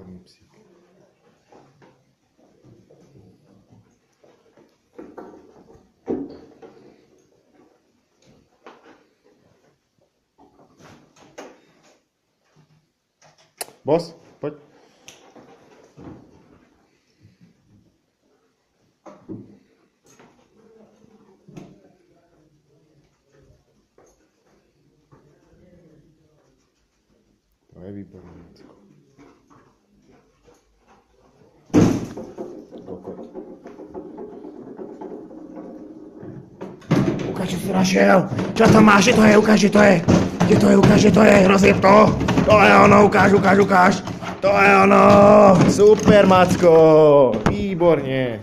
Výborný psík. Boss, pojď. To je výborný. Ukáž, že jsi našel. Čo tam máš, že to je, ukáž, že to je. Ukáž, že to je, rozjeb to. To je ono, ukáž. To je ono. Super, Macko. Výborně.